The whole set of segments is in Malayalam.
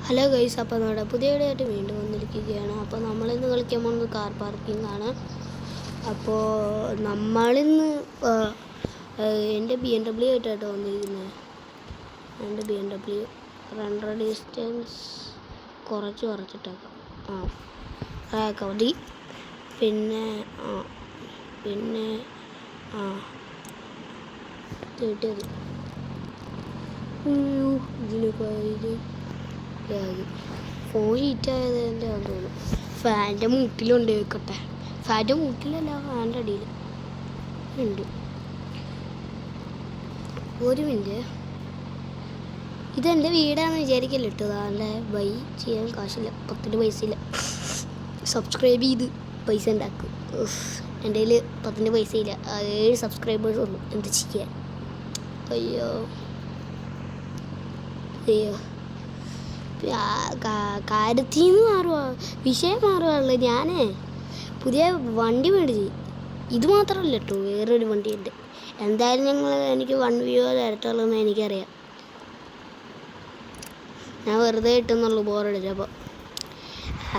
ഹലോ ഗൈസ്, അപ്പോൾ നമ്മുടെ പുതിയ വീഡിയോ ആയിട്ട് വീണ്ടും വന്നിരിക്കുകയാണ്. അപ്പോൾ നമ്മളിന്ന് കളിക്കാൻ പോകുന്നത് കാർ പാർക്കിംഗ് ആണ്. അപ്പോൾ നമ്മളിന്ന് എൻ്റെ BMW ആയിട്ടാണ് വന്നിരിക്കുന്നത്. എൻ്റെ BMW റണ്ടർ ഡിസ്റ്റൻസ് കുറച്ചിട്ടേക്കാം. അതൊക്കെ മതി. പിന്നെ കിട്ടിയത് ഇതിന് കയ്യിൽ ഫോൺ ഹീറ്റായത് എൻ്റെ തോന്നുന്നു. ഫാൻ്റെ മൂട്ടിലുണ്ട് വെക്കട്ടെ. ഫാൻ്റെ മൂട്ടിലല്ല, ഫാൻ്റെ അടിയിൽ ഉണ്ട്. ഒരു മിനിറ്റ്, ഇതെൻ്റെ വീടാണെന്ന് വിചാരിക്കല്ലോ ഇട്ടത്. നല്ല ബൈ ചെയ്യാൻ കാശില്ല, 10 പൈസയില്ല. സബ്സ്ക്രൈബ് ചെയ്ത് പൈസ ഉണ്ടാക്കും. എൻ്റെ കയ്യിൽ 10 പൈസയില്ല, 7 സബ്സ്ക്രൈബേഴ്സ് ഉള്ളൂ. എന്ത് ചെയ്യാൻ? അയ്യോ കാര്യത്തിൽ നിന്ന് മാറുക, വിഷയം മാറുകയുള്ളു. ഞാൻ പുതിയ വണ്ടി മേടിച്ച്. ഇത് മാത്രമല്ല കേട്ടോ, വേറൊരു വണ്ടിയുണ്ട്. എന്തായാലും എനിക്ക് 1 വ്യൂ തരത്തുള്ളതെന്ന് എനിക്കറിയാം. ഞാൻ വെറുതെ ഇട്ടെന്നുള്ളൂ, ബോറടിച്ചു. അപ്പോൾ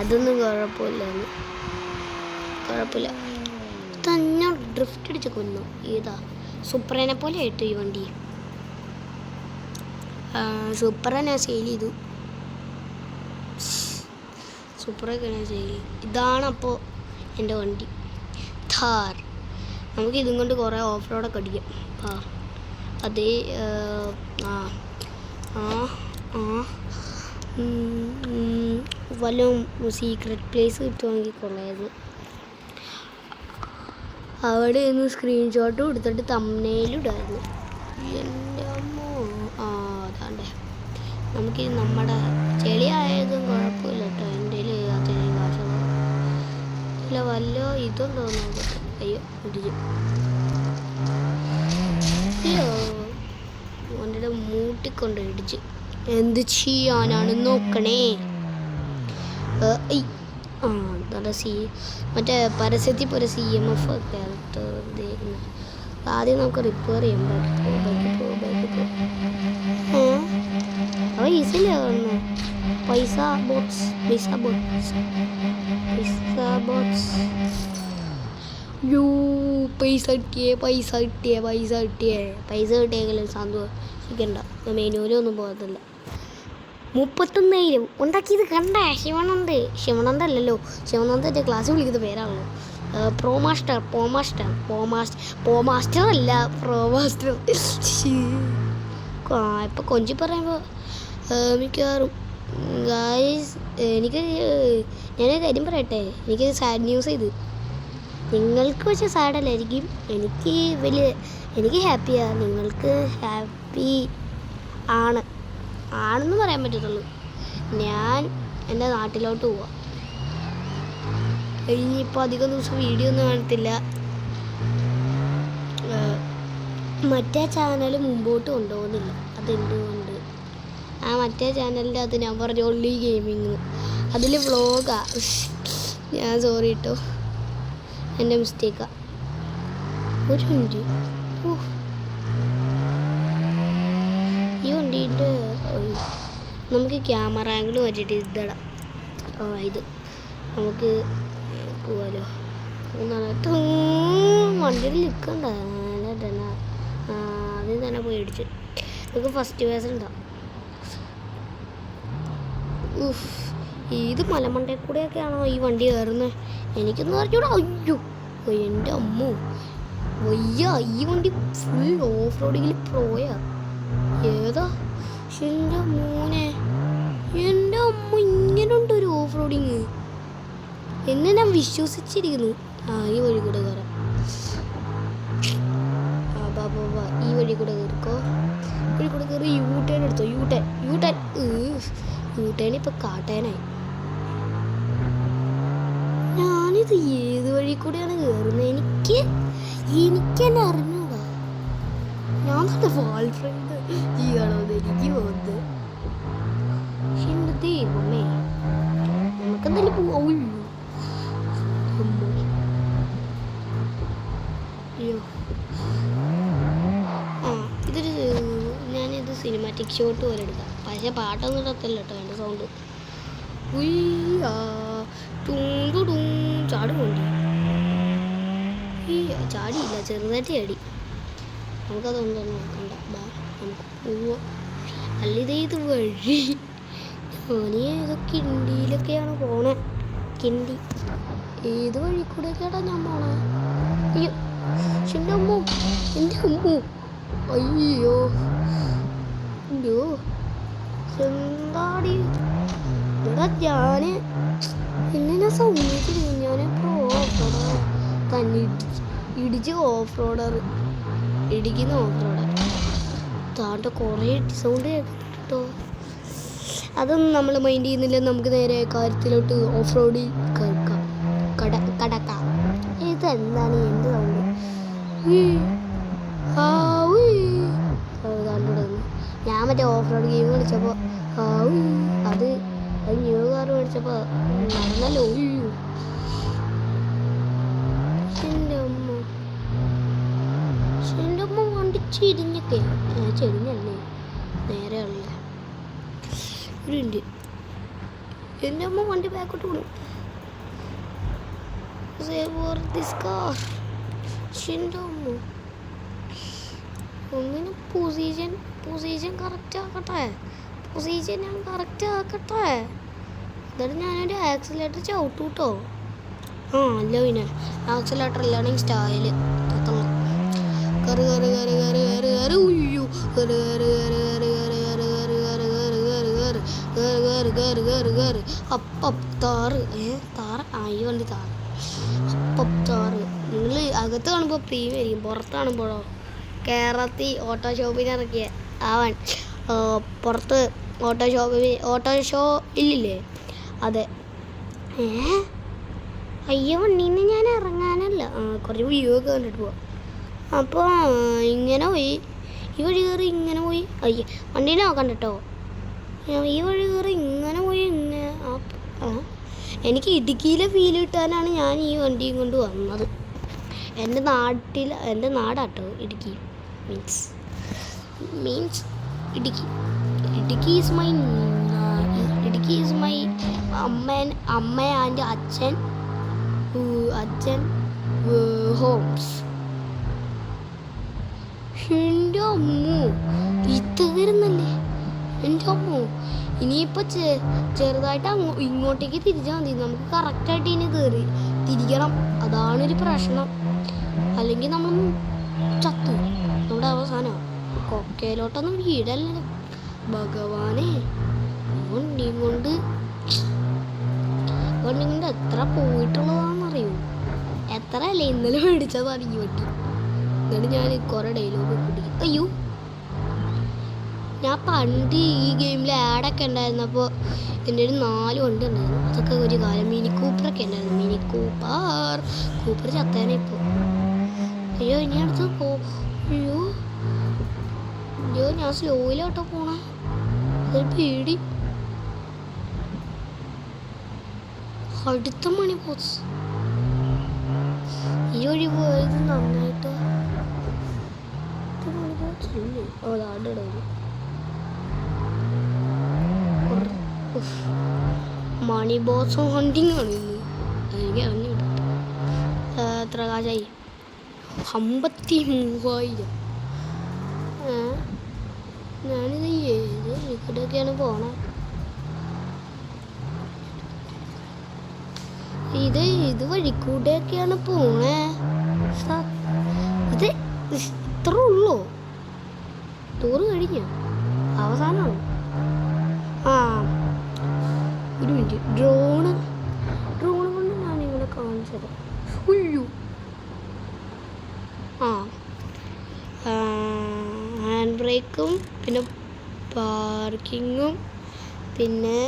അതൊന്നും കുഴപ്പമില്ല. തന്നെ ഡ്രിഫ്റ്റ് അടിച്ച് കൊന്നു. ഏതാ സൂപ്പറിനെ പോലെ ആയിട്ട് ഈ വണ്ടി. സൂപ്പറെ ഞാൻ സെയിൽ ചെയ്തു. സൂപ്പറൊക്കെ ഞാൻ സെയിൽ ചെയ്തു. ഇതാണ് അപ്പോൾ എൻ്റെ വണ്ടി ഥാർ. നമുക്ക് ഇതും കൊണ്ട് കുറേ ഓഫ് റോഡൊക്കെ അടിക്കാം. അതേ വല്ല സീക്രട്ട് പ്ലേസ് കിട്ടുവാണെങ്കിൽ കൊള്ളായത്. അവിടെ നിന്ന് സ്ക്രീൻഷോട്ടും എടുത്തിട്ട് തംബ്നെയിലും ഇടായിരുന്നു. എൻ്റെ അമ്മോ, അതാണ്ടേ. നമുക്ക് നമ്മുടെ ചെളിയായതും കുഴപ്പമില്ല കേട്ടോ. എൻ്റെ അത്രയും കാശുള്ള ഇല്ല. വല്ല ഇതുണ്ടോ നോക്കട്ടെ. അയ്യോ ഇടിച്ചു. അയ്യോ, വണ്ടിയുടെ മൂട്ടിക്കൊണ്ട് ഇടിച്ച്. എന്ത് ചെയ്യാനാണ് നോക്കണേ. മറ്റേ പരസ്യത്തിൽ പോലെ CMF ഒക്കെ ആദ്യം നമുക്ക് റിപ്പയർ ചെയ്യാൻ പറ്റും. അവ ഈസിയല്ലേ വന്ന് പൈസ ബോട്ട്സ്. പൈസ കിട്ടിയെങ്കിലും സന്തോഷിക്കണ്ട. മെനുവിലൊന്നും പോകത്തില്ല. 31,000 ഉണ്ടാക്കിയത് കണ്ടേ. ശിവനന്ദ അല്ലല്ലോ, ശിവനന്ദൻ്റെ ക്ലാസ് വിളിക്കുന്ന പേരാണല്ലോ. പോമാസ്റ്റർ അല്ല, പ്രോമാസ്റ്റർ. ഇപ്പം കൊഞ്ചി പറയുമ്പോൾ മിക്കവാറും ഗായ്സ് ഞാനൊരു കാര്യം പറയട്ടെ. എനിക്ക് സാഡ് ന്യൂസ് ഇത്. നിങ്ങൾക്ക് പക്ഷേ സാഡല്ലായിരിക്കും. എനിക്ക് ഹാപ്പിയാണ്. നിങ്ങൾക്ക് ഹാപ്പി ആണെന്ന് പറയാൻ പറ്റത്തുള്ളൂ. ഞാൻ എൻ്റെ നാട്ടിലോട്ട് പോവാം. ഇനിയിപ്പോൾ അധികം ദിവസം വീഡിയോ ഒന്നും കാണത്തില്ല. മറ്റേ ചാനൽ മുമ്പോട്ട് കൊണ്ടുപോകുന്നില്ല. അതെന്തുകൊണ്ട്? മറ്റേ ചാനലിൻ്റെ അത് ഞാൻ പറഞ്ഞ ഒൺലി ഗെയിമിങ്, അതിൽ വ്ളോഗാ. ഞാൻ സോറി കേട്ടോ, എൻ്റെ മിസ്റ്റേക്കാ. ഒരു മിനിറ്റ്. ഈ വണ്ടിൻ്റെ നമുക്ക് ക്യാമറ ആംഗിൾ വെച്ചിട്ട് ഇതിടാം. ഇത് നമുക്ക് പോവാലോ. വണ്ടിയിൽ നിൽക്കണ്ട, ആദ്യം തന്നെ പോയി അടിച്ച്. നമുക്ക് ഫസ്റ്റ് പേസ് ഉണ്ടാവും. ഇത് മലമണ്ടയിൽ കൂടെയൊക്കെയാണോ ഈ വണ്ടി കയറുന്നത്? എനിക്കൊന്നും അറിഞ്ഞൂടാ. അയ്യോ എൻ്റെ അമ്മോ, വയ്യ. ഈ വണ്ടി ഫുൾ ഓഫ് റോഡിങ്ങിൽ പോയാ. ഏതാ എൻ്റെ മോനെ, എൻ്റെ അമ്മ, ഇങ്ങനെയുണ്ട് ഒരു ഓഫ് റോഡിങ് എന്ന് ഞാൻ വിശ്വസിച്ചിരിക്കുന്നു. ഈ വഴി കൂടെ കയറാം. ഈ വഴി കൂടെ കയറിക്കോ. വഴി കൂടെ കയറി യൂട്ടേൺ എടുത്തോ. യൂട്ടേൺ ഇപ്പം കാട്ടാനായി. ഞാനിത് ഏത് വഴി കൂടെയാണ് കയറുന്നത്? എനിക്കെന്നെ അറിഞ്ഞൂടാ. ഞാൻ തന്നെ വാൾ ഫ്രണ്ട് ചെയ്യണമെന്ന് എനിക്ക് പോകുന്നത്. എൻ്റെ ദൈവമേ, നമുക്കെന്തായാലും പോവും. അയ്യോ, ഞാനിത് സിനിമാറ്റിക് ഷോട്ട് പോലെ എടുക്കാം. പഴയ പക്ഷെ പാട്ടൊന്നും ഇടത്തില്ല കേട്ടോ എൻ്റെ സൗണ്ട്. ഉയ്യാ ടൂണ്ടു ചാടും വണ്ടി. ഈ ചാടിയില്ല, ചെറുതായിട്ട് ചാടി. നമുക്കതൊന്നും നോക്കണ്ട, നമുക്ക് പോവാം. അല്ലിതേ ഇത് വഴി. ഞാനീ ഏതോ കിണ്ടിയിലൊക്കെയാണ് പോണേ. കിണ്ടി ഏത് വഴി കൂടെയൊക്കെയാടാ ഞാൻ പോണേ? അയ്യോ എൻ്റെ അമ്മോ, എൻ്റെ അമ്മോ, അയ്യോ അയ്യോ എന്താടി എന്താ ഞാൻ എന്നെ സമ്മതിച്ചില്ല. ഞാനിപ്പോൾ ഓഫ് റോഡർ തന്നെ ഇടിച്ച് ഓഫ് റോഡർ ഇടിക്കുന്ന ഓഫ് റോഡർ താണ്ട കുറേ സൗണ്ട് കേട്ടോ. അതൊന്നും നമ്മൾ മൈൻഡ് ചെയ്യുന്നില്ല. നമുക്ക് നേരെ കാര്യത്തിലോട്ട് ഓഫ് റോഡിൽ കടക്കാം. ഇതെന്താണ് എന്ത് സൗണ്ട്? ഞാൻ മറ്റേ ഓഫ് റോഡ് ഗെയിം കളിച്ചപ്പോൾ അത് ന്യൂ കാർ മേടിച്ചപ്പോൾ നടന്നല്ലോ. എൻ്റെ അമ്മ വണ്ടി ചെരിഞ്ഞൊക്കെ ചെരിഞ്ഞല്ലേ നേരെയുള്ള ഒരു മിനിറ്റ്. എൻ്റെ അമ്മ വണ്ടി ബാക്കോട്ട് പോകണം. എൻ്റെ അമ്മ ഒന്നിന് പൊസിഷൻ കറക്റ്റ് ആക്കട്ടെ. പൊസിഷൻ ഞാൻ കറക്റ്റ് ആക്കട്ടെ. എന്നിട്ട് ഞാനൊരു ആക്സിലേറ്റർ ചവിട്ടു കേട്ടോ. അല്ല പിന്നെ ആക്സിലേറ്റർ അല്ലാണെങ്കിൽ സ്റ്റൈല് തത്തണം. കറി കറി കറി കറി കറി കറി ഉയ്യോ കറി കറി കറി കറി കറി കറി കറി കറി കറി കറി കറി കറി കറി കറി താറ് താറ് ഈ വണ്ടി താറ് താറ്. നിങ്ങൾ അകത്ത് കാണുമ്പോൾ പ്രീമിയം ആയിരിക്കും, പുറത്ത് കാണുമ്പോഴോ കേരളത്തിൽ ഓട്ടോ ഷോപ്പിൽ ഇറക്കിയ അവൻ പുറത്ത് ഓട്ടോ ഷോ ഇല്ലില്ലേ അതെ. അയ്യോ വണ്ടീന്ന് ഞാൻ ഇറങ്ങാനല്ല, കുറച്ച് വ്യൂ ഒക്കെ കണ്ടിട്ട് പോവാം. അപ്പോൾ ഇങ്ങനെ പോയി ഈ വഴി കയറി ഇങ്ങനെ പോയി. അയ്യ വണ്ടീനെ നോക്കണ്ട കേട്ടോ. ഈ വഴി കയറി ഇങ്ങനെ പോയി ഇങ്ങനെ. എനിക്ക് ഇടുക്കിയിലെ ഫീൽ കിട്ടാനാണ് ഞാൻ ഈ വണ്ടിയും കൊണ്ട് വന്നത്. എൻ്റെ നാടാട്ടോ Idukki. Means Idukki is my അമ്മ ആൻഡ് അച്ഛൻ ഹോംസ്. എൻ്റെ അമ്മോ ഇത് വരുന്നല്ലേ എൻ്റെ അമ്മോ. ഇനിയിപ്പോൾ ചെറുതായിട്ട് ഇങ്ങോട്ടേക്ക് തിരിച്ചാൽ മതി. നമുക്ക് കറക്റ്റായിട്ട് ഇനി തിരിക്കണം. അതാണൊരു പ്രശ്നം. അല്ലെങ്കിൽ നമ്മൾ ചത്തു. നമ്മുടെ അവസാനം കൊക്കയിലോട്ടൊന്നും വീടല്ലോ ഭഗവാനെ. വണ്ടിയും കൊണ്ട് എത്ര പോയിട്ടുള്ളതാണെന്നറിയോ? എത്ര അല്ലേ ഇന്നലെ മേടിച്ചതാണ് ഈ വണ്ടി. എന്നിട്ട് ഞാൻ കുറേ ഡയലോഗ് പിടിക്കും. അയ്യോ ഞാൻ പണ്ട് ഈ ഗെയിമിൽ ആഡൊക്കെ ഉണ്ടായിരുന്നപ്പോൾ എൻ്റെ ഒരു 4 വണ്ടി ഉണ്ടായിരുന്നു. അതൊക്കെ ഒരു കാലം മിനി കൂപ്പറൊക്കെ ഉണ്ടായിരുന്നു. മിനി കൂപ്പർ ചത്തേനെ ഇപ്പോൾ. അയ്യോ ഇനി അടുത്ത് അയ്യോ ഞാൻ സ്ലോയിലോട്ടോ പോണേ. അതൊരു പേടി. അടുത്ത മണി ബോസ് ഈ വഴി പോയത് നന്നായിട്ട്. മണി ബോസ് ഇല്ലേ? മണി ബോസ് ഹണ്ടിങ് ആണ് ഇന്ന്. എനിക്ക് അറിഞ്ഞിട്ട് എത്ര കാശായി? 53,000. ഞാനിത് ഏത് വഴിക്കൂടെയൊക്കെയാണ് പോണേ? ഇത് വഴിക്കൂടെയൊക്കെയാണ് പോണേ. ഇത് ഇത്ര ഉള്ളോ? ടൂറ് കഴിഞ്ഞ അവസാനമാണ്. ഒരു മിനിറ്റ്. ഡ്രോണ് കൊണ്ട് ഞാൻ നിങ്ങളെ കാണിച്ചത്. ഉയ്യോ ഹാൻഡ് ബ്രേക്കും പിന്നെ പാർക്കിങ്ങും പിന്നെ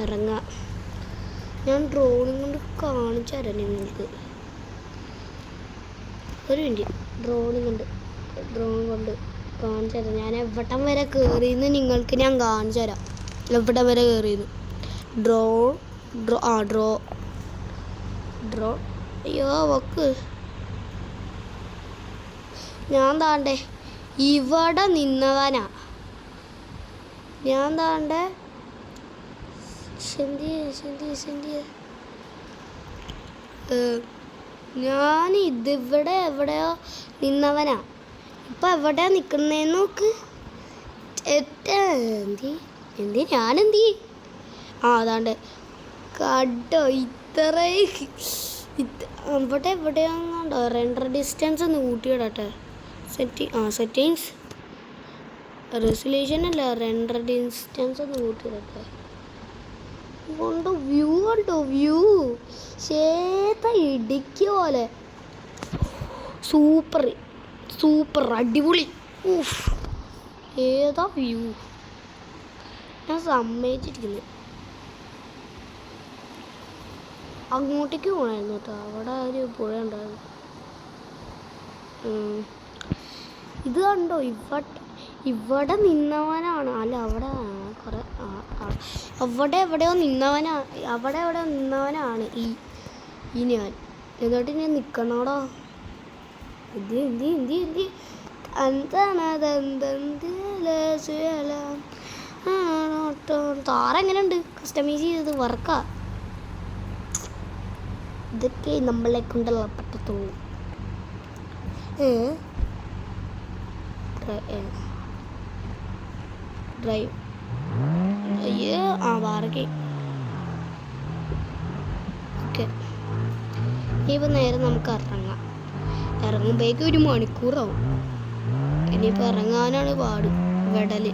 ഇറങ്ങാം. ഞാൻ ഡ്രോണും കൊണ്ട് കാണിച്ചു തരാം നിങ്ങൾക്ക്. ഒരു മിനിറ്റ്. ഡ്രോൺ കൊണ്ട് കാണിച്ചു തരാം. ഞാൻ എവിടം വരെ കയറിയെന്ന് നിങ്ങൾക്ക് ഞാൻ കാണിച്ചു തരാം. എവിടം വരെ കയറിയെന്ന്. ഡ്രോ അയ്യോ വക്ക്. ഞാൻ താണ്ടേ ഇവിടെ നിന്നവനാ. ഞാൻ താണ്ടെ ഞാൻ ഇതിവിടെ എവിടെയോ നിന്നവനാ. ഇപ്പം എവിടെയാ നിൽക്കുന്നതെന്ന് നോക്ക്. എന്തി ഞാനെന്തി അതാണ്ട് കണ്ടോ ഇവിടെ എവിടെയാണോ റെൻഡർ ഡിസ്റ്റൻസ് ഒന്ന് കൂട്ടിയിടട്ടെ. സെറ്റിങ്സ് റെസൊല്യൂഷൻ അല്ല, റെൻഡർ ഡിസ്റ്റൻസ് ഒന്ന് കൂട്ടിയിടട്ടെ. കൊണ്ട് വ്യൂ കണ്ടോ, വ്യൂ ഇടുക്കി പോലെ സൂപ്പർ അടിപൊളി. ഏതാ വ്യൂ, ഞാൻ സമ്മതിച്ചിരിക്കുന്നു. അങ്ങോട്ടേക്ക് പോകണമായിരുന്നു കേട്ടോ, അവിടെ ഒരു പുഴ ഉണ്ടായിരുന്നു. ഇത് കണ്ടോ, ഇവിടെ നിന്നവനാണ്. അല്ല അവിടെ കുറേ അവിടെ എവിടെയോ നിന്നവനാണ് ഈ ഞാൻ. എന്നിട്ട് ഞാൻ നിൽക്കണോടോ. താരെങ്ങനെയുണ്ട് കസ്റ്റമൈസ് ചെയ്തത്? വർക്കാ. ഇതൊക്കെ നമ്മളെ കൊണ്ടുള്ള പറ്റത്തുള്ളൂ. ഡ്രൈവ് വാർക്കി. ഓക്കെ, ഇനിയിപ്പോൾ നേരെ നമുക്ക് ഇറങ്ങുമ്പോഴേക്കും 1 മണിക്കൂറാവും. ഇനിയിപ്പോൾ ഇറങ്ങാനാണ് പാട്. വെടല്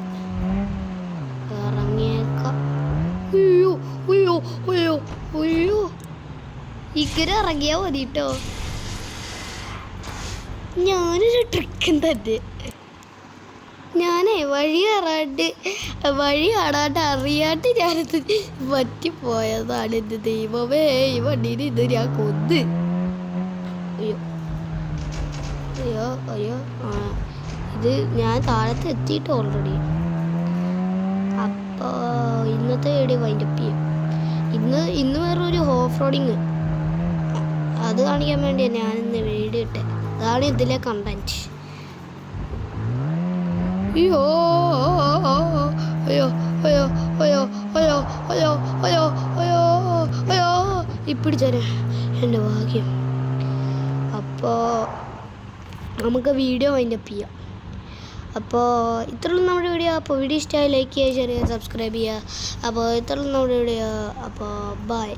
ഇറങ്ങിയേക്കാം. അയ്യോ ഇക്കരെ ഇറങ്ങിയാൽ മതി കേട്ടോ. ഞാനൊരു ട്രിക്കും തന്നെ. ഞാനേ വഴി കാണാണ്ട് അറിയാണ്ട് ഞാനിത് പറ്റിപ്പോയതാണ്. എൻ്റെ ദൈവമേ, ഈ വണ്ടീന് ഇത് ഞാൻ കൊന്ന്. അയ്യോ ഇത് ഞാൻ താഴത്ത് എത്തിയിട്ട് ഓൾറെഡി. അപ്പോൾ ഇന്നത്തെ വീഡിയോ വൈൻഡപ്പ് ചെയ്യും. ഇന്ന് വേറൊരു ഓഫ് റോഡിങ്, അത് കാണിക്കാൻ വേണ്ടിയാണ് ഞാനിന്ന് വീഡിയോ ഇട്ടത്. അതാണ് ഇതിലെ കണ്ടന്റ്. ഇപ്പിടിച്ചേനെ എൻ്റെ ഭാഗ്യം. അപ്പോൾ നമുക്ക് വീഡിയോ വൈൻഡപ്പ് ചെയ്യാം. അപ്പോൾ ഇത്രയുള്ള നമ്മുടെ വീഡിയോ. അപ്പോൾ വീഡിയോ ഇഷ്ടമായി ലൈക്ക് ചെയ്യുക, ഷെയർ ചെയ്യുക, സബ്സ്ക്രൈബ് ചെയ്യുക. അപ്പോൾ ഇത്രയുള്ള നമ്മുടെ വീഡിയോ. അപ്പോൾ ബൈ.